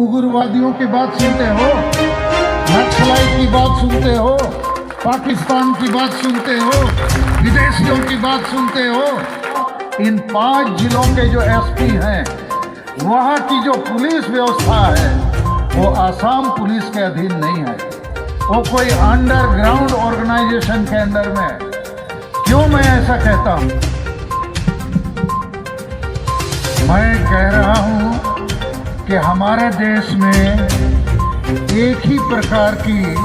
उग्रवादियों की बात सुनते हो, नक्सलाइट की बात सुनते हो, पाकिस्तान की बात सुनते हो, विदेशियों की बात सुनते हो। इन 5 जिलों के जो एसपी हैं, वहाँ की जो पुलिस व्यवस्था है वो आसाम पुलिस के अधीन नहीं है, वो कोई अंडरग्राउंड ऑर्गेनाइजेशन के अंडर में है। क्यों मैं ऐसा कहता हूँ? मैं कह रहा हूँ कि हमारे देश में एक ही प्रकार की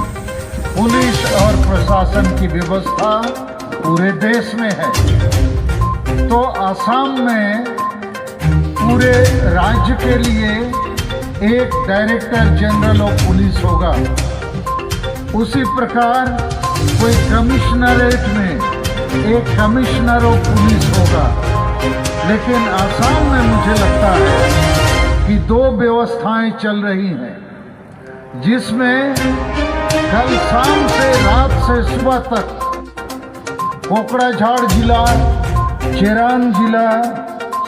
पुलिस और प्रशासन की व्यवस्था पूरे देश में है। तो असम में पूरे राज्य के लिए एक डायरेक्टर जनरल ऑफ पुलिस होगा। उसी प्रकार कोई कमिश्नरेट में एक कमिश्नर ऑफ पुलिस होगा। लेकिन असम में मुझे लगता है कि 2 व्यवस्थाएं चल रही हैं, जिसमें कल शाम से रात से सुबह तक कोकराझाड़ जिला, चिरांग जिला,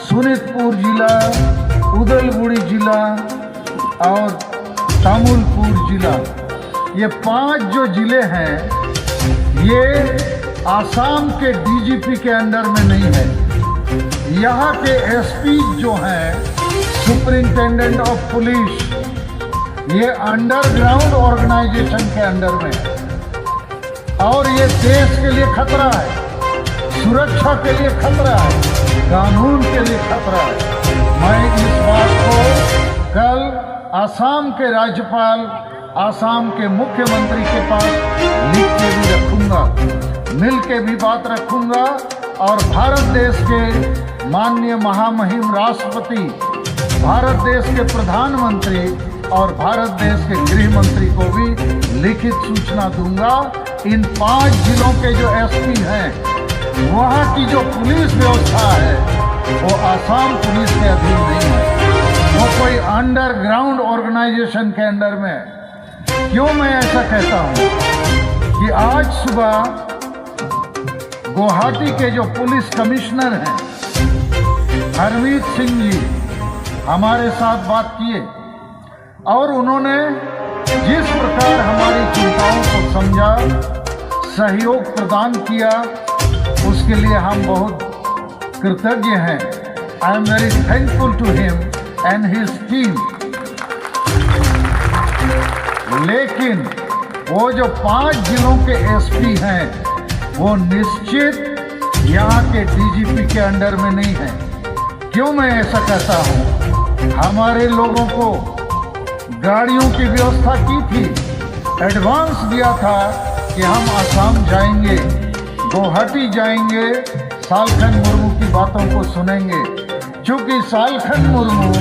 शोनितपुर जिला, उदलगुड़ी जिला और तामुलपुर जिला, ये 5 जो जिले हैं, ये आसाम के डीजीपी के अंडर में नहीं है। यहाँ के एसपी जो हैं, सुपरिंटेंडेंट ऑफ पुलिस, ये अंडरग्राउंड ऑर्गेनाइजेशन के अंडर में है और ये देश के लिए खतरा है, सुरक्षा के लिए खतरा है, कानून के लिए खतरा है। मैं इस बात को कल असम के राज्यपाल, असम के मुख्यमंत्री के पास लिख के भी रखूंगा, मिल के भी बात रखूंगा और भारत देश के माननीय महामहिम राष्ट्रपति, भारत देश के प्रधानमंत्री और भारत देश के गृह मंत्री को भी लिखित सूचना दूंगा। इन 5 जिलों के जो एसपी हैं, वहाँ की जो पुलिस व्यवस्था है वो आसाम पुलिस के अधीन नहीं है, वो कोई अंडरग्राउंड ऑर्गेनाइजेशन के अंडर में है। क्यों मैं ऐसा कहता हूँ कि आज सुबह गुवाहाटी के जो पुलिस कमिश्नर हैं हरमीत सिंह जी हमारे साथ बात किए और उन्होंने जिस प्रकार हमारी चिंताओं को समझा, सहयोग प्रदान किया, उसके लिए हम बहुत कृतज्ञ हैं। I am very thankful to him and his team. लेकिन वो जो 5 जिलों के एसपी हैं, वो निश्चित यहाँ के डीजीपी के अंडर में नहीं है। क्यों मैं ऐसा कहता हूँ? हमारे लोगों को गाड़ियों की व्यवस्था की थी, एडवांस दिया था कि हम आसाम जाएंगे, गुवाहाटी जाएंगे, सालखन मुर्मू की बातों को सुनेंगे। क्योंकि सालखन मुर्मू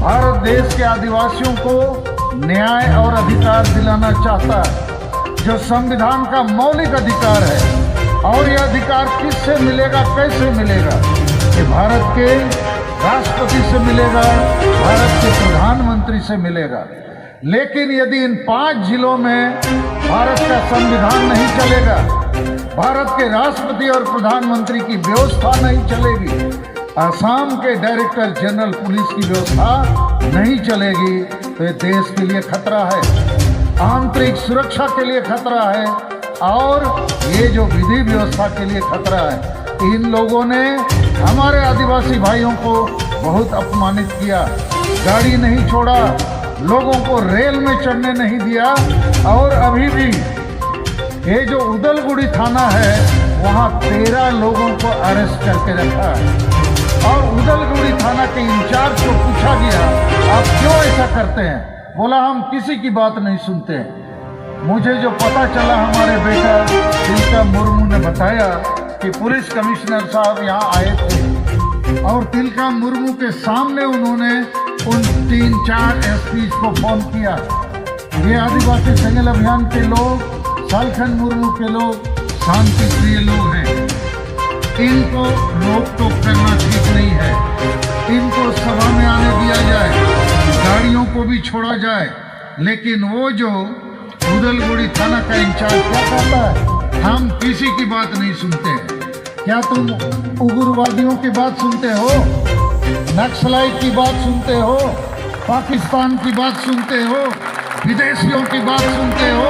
भारत देश के आदिवासियों को न्याय और अधिकार दिलाना चाहता है, जो संविधान का मौलिक अधिकार है। और यह अधिकार किससे मिलेगा, कैसे मिलेगा? ये भारत के राष्ट्रपति से मिलेगा, भारत के प्रधानमंत्री से मिलेगा। लेकिन यदि इन 5 जिलों में भारत का संविधान नहीं चलेगा, भारत के राष्ट्रपति और प्रधानमंत्री की व्यवस्था नहीं चलेगी, असम के डायरेक्टर जनरल पुलिस की व्यवस्था नहीं चलेगी, तो ये देश के लिए खतरा है, आंतरिक सुरक्षा के लिए खतरा है और ये जो विधि व्यवस्था के लिए खतरा है। इन लोगों ने हमारे आदिवासी भाइयों को बहुत अपमानित किया, गाड़ी नहीं छोड़ा, लोगों को रेल में चढ़ने नहीं दिया और अभी भी ये जो उदलगुड़ी थाना है, वहाँ 13 लोगों को अरेस्ट करके रखा है। और उदलगुड़ी थाना के इंचार्ज को पूछा गया, आप क्यों ऐसा करते हैं? बोला, हम किसी की बात नहीं सुनते हैं। मुझे जो पता चला, हमारे बेटा तिलका मुर्मू ने बताया कि पुलिस कमिश्नर साहब यहाँ आए थे और तिलका मुर्मू के सामने उन्होंने उन 3-4 एसपी को फोन किया। ये आदिवासी जंगल अभियान के लोग, सालखन मुर्मू के लोग शांति प्रिय लोग हैं, इनको रोक-टोक करना ठीक नहीं है, इनको सभा में आने दिया जाए, गाड़ियों को भी छोड़ा जाए। लेकिन वो जो उदलगुड़ी थाना का इंचार्ज क्या कहता है, हम किसी की बात नहीं सुनते हैं। क्या तुम उग्रवादियों की बात सुनते हो, नक्सलाइट की बात सुनते हो, पाकिस्तान की बात सुनते हो, विदेशियों की बात सुनते हो,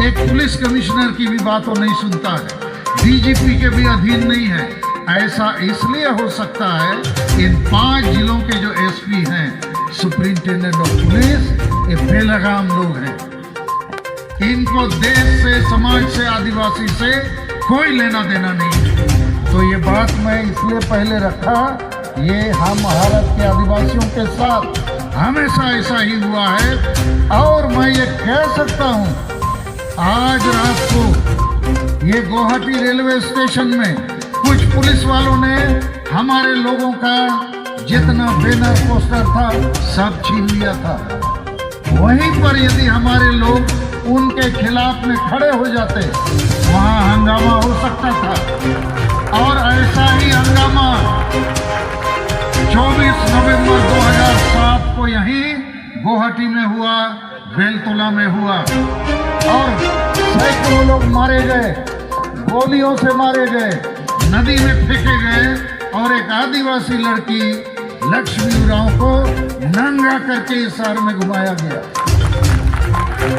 एक पुलिस कमिश्नर की भी बात तो नहीं सुनता है, डीजीपी के भी अधीन नहीं है। ऐसा इसलिए हो सकता है, इन 5 जिलों के जो एसपी हैं, सुप्रिंटेंडेंट ऑफ पुलिस, ये बेलगाम लोग हैं। इनको देश से, समाज से, आदिवासी से कोई लेना देना नहीं है। तो ये बात मैं इसलिए पहले रखा, ये हम भारत के आदिवासियों के साथ हमेशा ऐसा ही हुआ है। और मैं ये कह सकता हूँ, आज रात को ये गुवाहाटी रेलवे स्टेशन में कुछ पुलिस वालों ने हमारे लोगों का जितना बैनर पोस्टर था सब छीन लिया था। वहीं पर यदि हमारे लोग उनके खिलाफ में खड़े हो जाते, वहाँ हंगामा हो सकता था। और ऐसा ही हंगामा 24 नवंबर 2007 को यहीं गुवाहाटी में हुआ, बेलतोला में हुआ, और सैकड़ों लोग मारे गए, गोलियों से मारे गए, नदी में फेंके गए, और एक आदिवासी लड़की लक्ष्मी उरांव को नंगा करके इस शहर में घुमाया गया।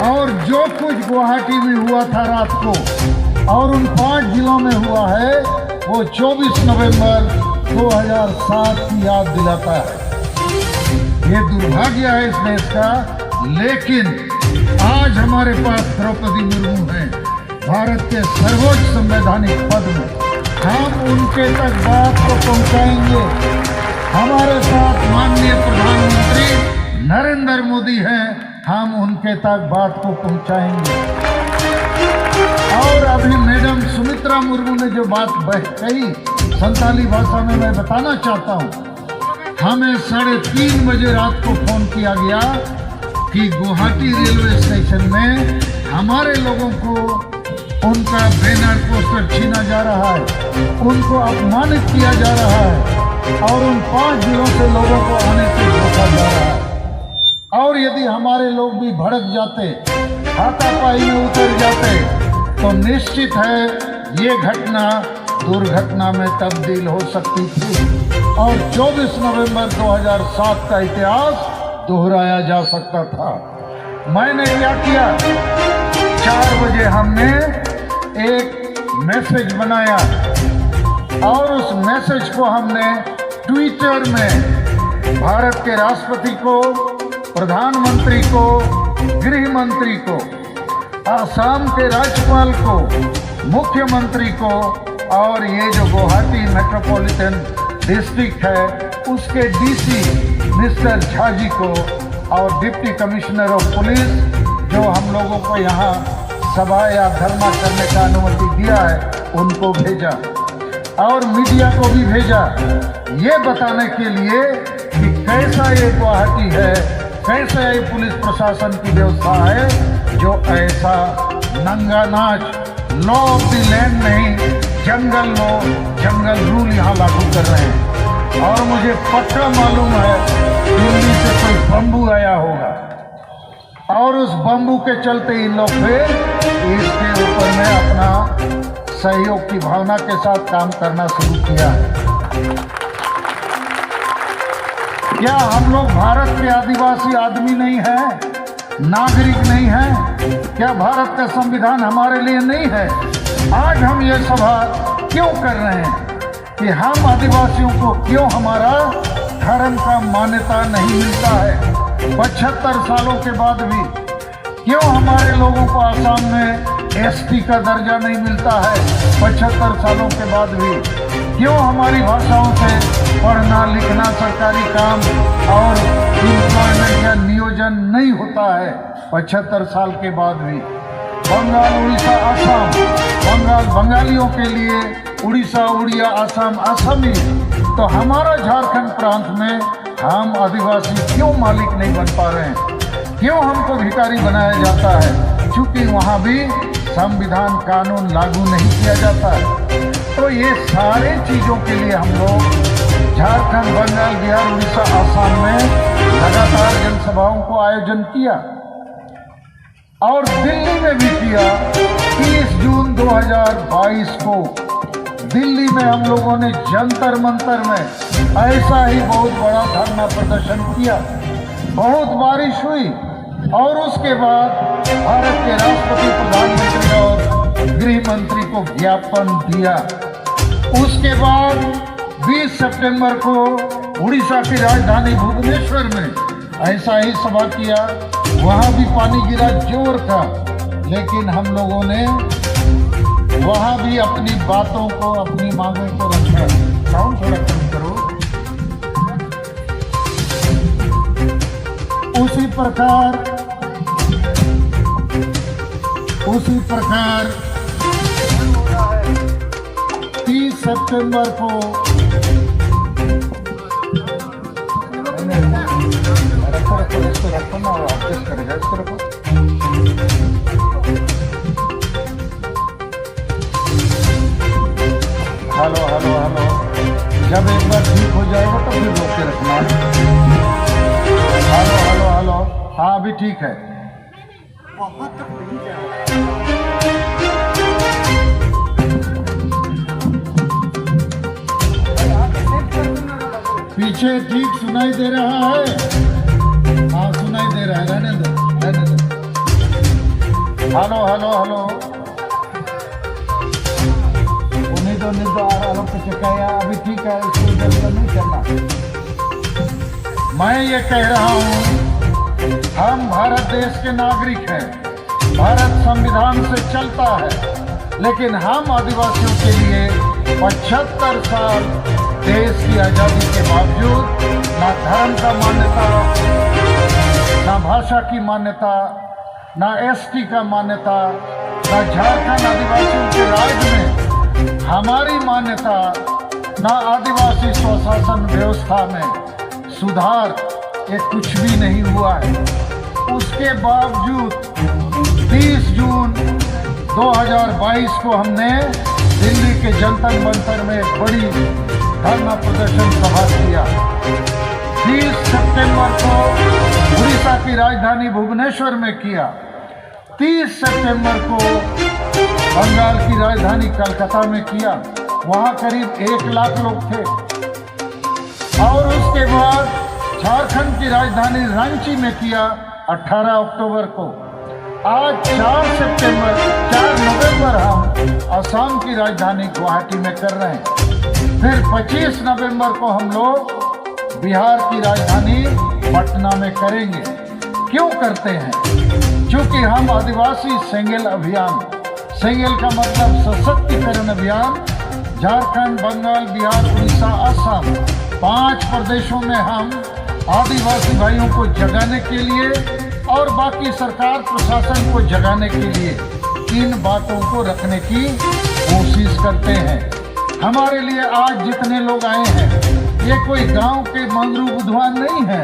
और जो कुछ गुवाहाटी में हुआ था रात को और उन 5 जिलों में हुआ है, वो 24 नवंबर 2007 की याद दिलाता है। ये दुर्भाग्य है इस देश का, लेकिन आज हमारे पास द्रौपदी मुर्मू हैं, भारत के सर्वोच्च संवैधानिक पद में। हम उनके तक बात को पहुंचाएंगे। हमारे साथ माननीय प्रधानमंत्री नरेंद्र मोदी हैं, हम उनके तक बात को पहुंचाएंगे। और अभी मैडम सुमित्रा मुर्मू ने जो बात कही संताली भाषा में मैं बताना चाहता हूँ। हमें 3:30 बजे रात को फोन किया गया कि गुवाहाटी रेलवे स्टेशन में हमारे लोगों को उनका बैनर पोस्टर छीना जा रहा है, उनको अपमानित किया जा रहा है, और उन 5 जिलों से लोगों को आने से रोका जा रहा है। और यदि हमारे लोग भी भड़क जाते, हाथापाई में उतर जाते, तो निश्चित है ये घटना दुर्घटना में तब्दील हो सकती थी और 24 नवंबर 2007 का इतिहास दोहराया जा सकता था। मैंने क्या किया, 4 बजे हमने एक मैसेज बनाया और उस मैसेज को हमने ट्विटर में भारत के राष्ट्रपति को, प्रधानमंत्री को, गृह मंत्री को, असम के राज्यपाल को, मुख्यमंत्री को, और ये जो गुवाहाटी मेट्रोपॉलिटन डिस्ट्रिक्ट है उसके डीसी मिस्टर झा जी को, और डिप्टी कमिश्नर ऑफ पुलिस जो हम लोगों को यहाँ सभा या धरना करने का अनुमति दिया है उनको भेजा, और मीडिया को भी भेजा, ये बताने के लिए कि कैसा ये गुवाहाटी है, कैसा ये पुलिस प्रशासन की व्यवस्था है जो ऐसा नंगा नाच, लॉ ऑफ द लैंड नहीं, जंगल लॉ, जंगल रूल यहाँ लागू कर रहे हैं। और मुझे पक्का मालूम है दिल्ली से कोई बम्बू आया होगा और उस बम्बू के चलते इन लोग फिर इसके ऊपर में अपना सहयोग की भावना के साथ काम करना शुरू किया है। क्या हम लोग भारत के आदिवासी आदमी नहीं हैं, नागरिक नहीं हैं? क्या भारत का संविधान हमारे लिए नहीं है? आज हम ये सभा क्यों कर रहे हैं कि हम आदिवासियों को क्यों हमारा धर्म का मान्यता नहीं मिलता है? 75 सालों के बाद भी क्यों हमारे लोगों को आसाम में एसटी का दर्जा नहीं मिलता है? 75 सालों के बाद भी क्यों हमारी भाषाओं से पढ़ना लिखना, सरकारी काम और एम्प्लॉयमेंट या नियोजन नहीं होता है? 75 साल के बाद भी बंगाल, उड़ीसा, असम, बंगाल बंगालियों के लिए, उड़ीसा, उड़िया, असम असमी, तो हमारा झारखंड प्रांत में हम आदिवासी क्यों मालिक नहीं बन पा रहे हैं? क्यों हमको भिखारी बनाया जाता है? क्योंकि वहाँ भी संविधान कानून लागू नहीं किया जाता है। तो ये सारे चीज़ों के लिए हम लोग झारखंड, बंगाल, बिहार, उड़ीसा, असम में लगातार जनसभाओं को आयोजन किया और दिल्ली में भी किया। 30 जून 2022 को दिल्ली में हम लोगों ने जंतर मंतर में ऐसा ही बहुत बड़ा धरना प्रदर्शन किया। बहुत बारिश हुई और उसके बाद भारत के राष्ट्रपति, प्रधानमंत्री और गृह मंत्री को ज्ञापन दिया। उसके बाद 20 सितंबर को उड़ीसा की राजधानी भुवनेश्वर में ऐसा ही सभा किया। वहाँ भी पानी गिरा जोर का, लेकिन हम लोगों ने वहाँ भी अपनी बातों को, अपनी मांगों को रखा। साउंड थोड़ा कम करो। उसी प्रकार 30 सितंबर को इसको रखो ना, एडजस्ट करेगा इसको रखो। हेलो हेलो हेलो, जब एक बार ठीक हो जाएगा तो फिर रोक के रखना। हेलो हेलो हेलो, हाँ अभी ठीक है। पीछे ठीक सुनाई दे रहा है? हाँ सुनाई दे रहा है, रहने दो रहने दो। हेलो हेलो हेलो, उन्हीं तो आरोप चुकाया, अभी ठीक है, इसको जल्द नहीं करना। मैं ये कह रहा हूँ, हम भारत देश के नागरिक हैं, भारत संविधान से चलता है, लेकिन हम आदिवासियों के लिए 75 साल देश की आज़ादी के बावजूद ना धर्म का मान्यता, ना भाषा की मान्यता, ना एसटी का मान्यता, ना झारखंड आदिवासियों के राज्य में हमारी मान्यता, ना आदिवासी स्वशासन व्यवस्था में सुधार, ये कुछ भी नहीं हुआ है। उसके बावजूद 30 जून 2022 को हमने दिल्ली के जंतर मंतर में एक बड़ी धरना प्रदर्शन सभा किया। 20 सितंबर को उड़ीसा की राजधानी भुवनेश्वर में किया। 30 सितंबर को बंगाल की राजधानी कलकत्ता में किया। वहाँ करीब 1 लाख लोग थे। और उसके बाद झारखंड की राजधानी रांची में किया 18 अक्टूबर को। आज 4 नवंबर हम असम की राजधानी गुवाहाटी में कर रहे हैं। फिर 25 नवंबर को हम लोग बिहार की राजधानी पटना में करेंगे। क्यों करते हैं? क्योंकि हम आदिवासी सेंगेल अभियान, सेंगेल का मतलब सशक्तिकरण अभियान, झारखंड, बंगाल, बिहार, उड़ीसा, असम 5 प्रदेशों में हम आदिवासी भाइयों को जगाने के लिए और बाकी सरकार प्रशासन को जगाने के लिए इन बातों को रखने की कोशिश करते हैं। हमारे लिए आज जितने लोग आए हैं, ये कोई गांव के मंगरू बुधवान नहीं है,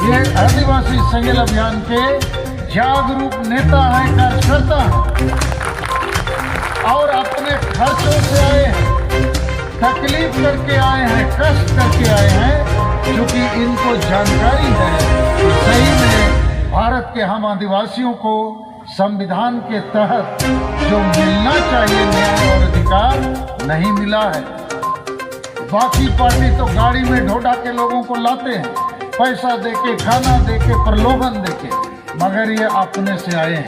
ये आदिवासी सेंगेल अभियान के जागरूक नेता हैं, कार्यकर्ता हैं और अपने खर्चों से आए हैं, तकलीफ करके आए हैं, कष्ट करके आए हैं, क्योंकि इनको जानकारी है कि सही में भारत के हम आदिवासियों को संविधान के तहत जो मिलना चाहिए न्याय और अधिकार नहीं मिला है। बाकी पार्टी तो गाड़ी में ढोढा के लोगों को लाते हैं, पैसा देके, खाना देके, प्रलोभन देके, मगर ये अपने से आए हैं,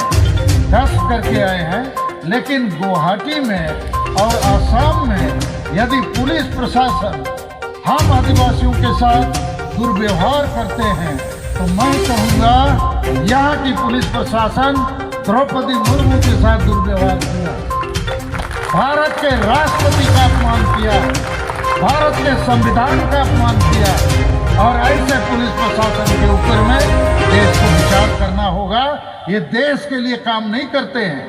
कष्ट करके आए हैं। लेकिन गुवाहाटी में और आसाम में यदि पुलिस प्रशासन हम आदिवासियों के साथ दुर्व्यवहार करते हैं, तो मैं कहूँगा यहाँ की पुलिस प्रशासन द्रौपदी मुर्मू के साथ दुर्व्यवहार किया, भारत के राष्ट्रपति का अपमान किया, भारत के संविधान का अपमान किया। और ऐसे पुलिस प्रशासन के ऊपर में देश को विचार करना होगा। ये देश के लिए काम नहीं करते हैं,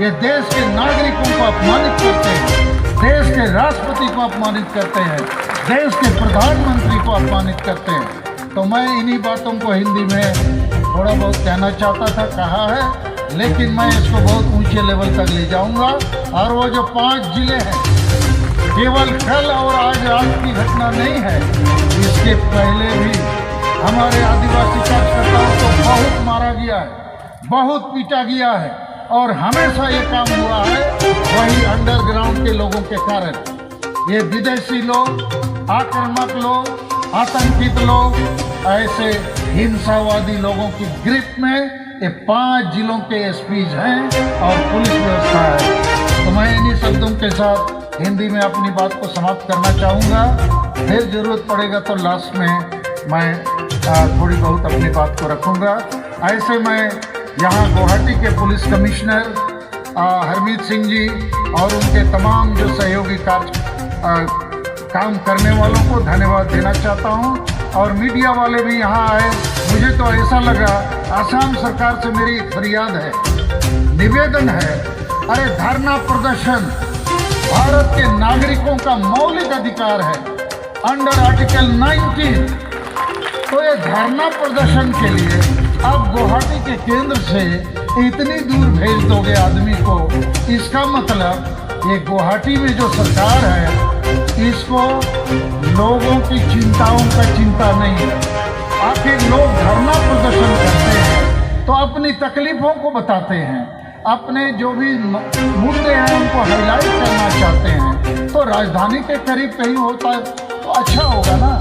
ये देश के नागरिकों को अपमानित करते हैं, देश के राष्ट्रपति को अपमानित करते हैं, देश के प्रधानमंत्री को अपमानित करते हैं। तो मैं इन्हीं बातों को हिंदी में थोड़ा बहुत कहना चाहता था, कहा है, लेकिन मैं इसको बहुत ऊंचे लेवल तक ले जाऊंगा। और वो जो 5 जिले हैं, केवल कल और आज की घटना नहीं है, इसके पहले भी हमारे आदिवासी कार्यकर्ताओं को बहुत मारा गया है, बहुत पीटा गया है और हमेशा ये काम हुआ है वही अंडरग्राउंड के लोगों के कारण। ये विदेशी लोग, आक्रामक लोग, आतंकित लोग, ऐसे हिंसावादी लोगों की ग्रिप में ये 5 जिलों के एसपीज हैं और पुलिस व्यवस्था है। तो मैं इन्हीं शब्दों के साथ हिंदी में अपनी बात को समाप्त करना चाहूँगा। फिर जरूरत पड़ेगा तो लास्ट में मैं थोड़ी बहुत अपनी बात को रखूँगा। ऐसे मैं यहाँ गुवाहाटी के पुलिस कमिश्नर हरमीत सिंह जी और उनके तमाम जो सहयोगी काम करने वालों को धन्यवाद देना चाहता हूँ। और मीडिया वाले भी यहाँ आए, मुझे तो ऐसा लगा असम सरकार से मेरी फरियाद है, निवेदन है, अरे धरना प्रदर्शन भारत के नागरिकों का मौलिक अधिकार है अंडर आर्टिकल 19। तो ये धरना प्रदर्शन के लिए अब गुवाहाटी के केंद्र से इतनी दूर भेज दोगे आदमी को, इसका मतलब ये गुवाहाटी में जो सरकार है इसको लोगों की चिंताओं का चिंता नहीं है। आखिर लोग धरना प्रदर्शन करते हैं तो अपनी तकलीफों को बताते हैं, अपने जो भी मुद्दे हैं उनको हाईलाइट करना चाहते हैं। तो राजधानी के करीब कहीं होता है तो अच्छा होगा ना।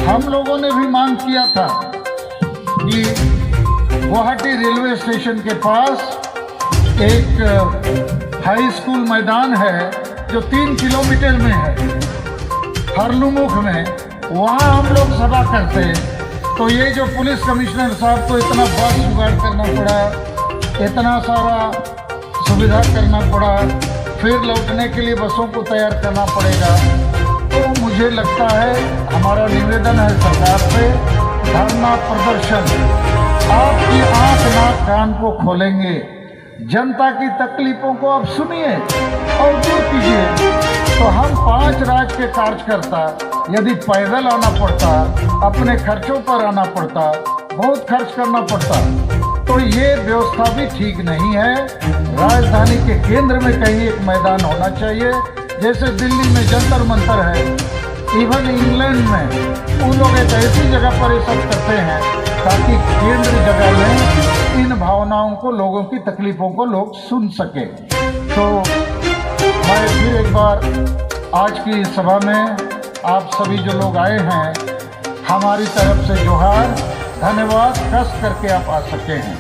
हम लोगों ने भी मांग किया था कि गुवाहाटी रेलवे स्टेशन के पास एक हाई स्कूल मैदान है जो 3 किलोमीटर में है, हरलुमुख में, वहाँ हम लोग सभा करते हैं। तो ये जो पुलिस कमिश्नर साहब को इतना बस जुगाड़ करना पड़ा, इतना सारा सुविधा करना पड़ा, फिर लौटने के लिए बसों को तैयार करना पड़ेगा। तो मुझे लगता है हमारा निवेदन है सरकार से, धरना प्रदर्शन आपकी आँख नाक कान को खोलेंगे, जनता की तकलीफों को आप सुनिए और दूर कीजिए। तो हम 5 राज्य के कार्यकर्ता यदि पैदल आना पड़ता, अपने खर्चों पर आना पड़ता, बहुत खर्च करना पड़ता, तो ये व्यवस्था भी ठीक नहीं है। राजधानी के केंद्र में कहीं एक मैदान होना चाहिए, जैसे दिल्ली में जंतर मंतर है, इवन इंग्लैंड में उन लोग एक ऐसी जगह पर ये सब करते हैं ताकि केंद्र जगह में इन भावनाओं को, लोगों की तकलीफों को लोग सुन सके। तो मैं फिर एक बार आज की सभा में आप सभी जो लोग आए हैं, हमारी तरफ से जोहार, धन्यवाद, कस करके आप आ सके हैं।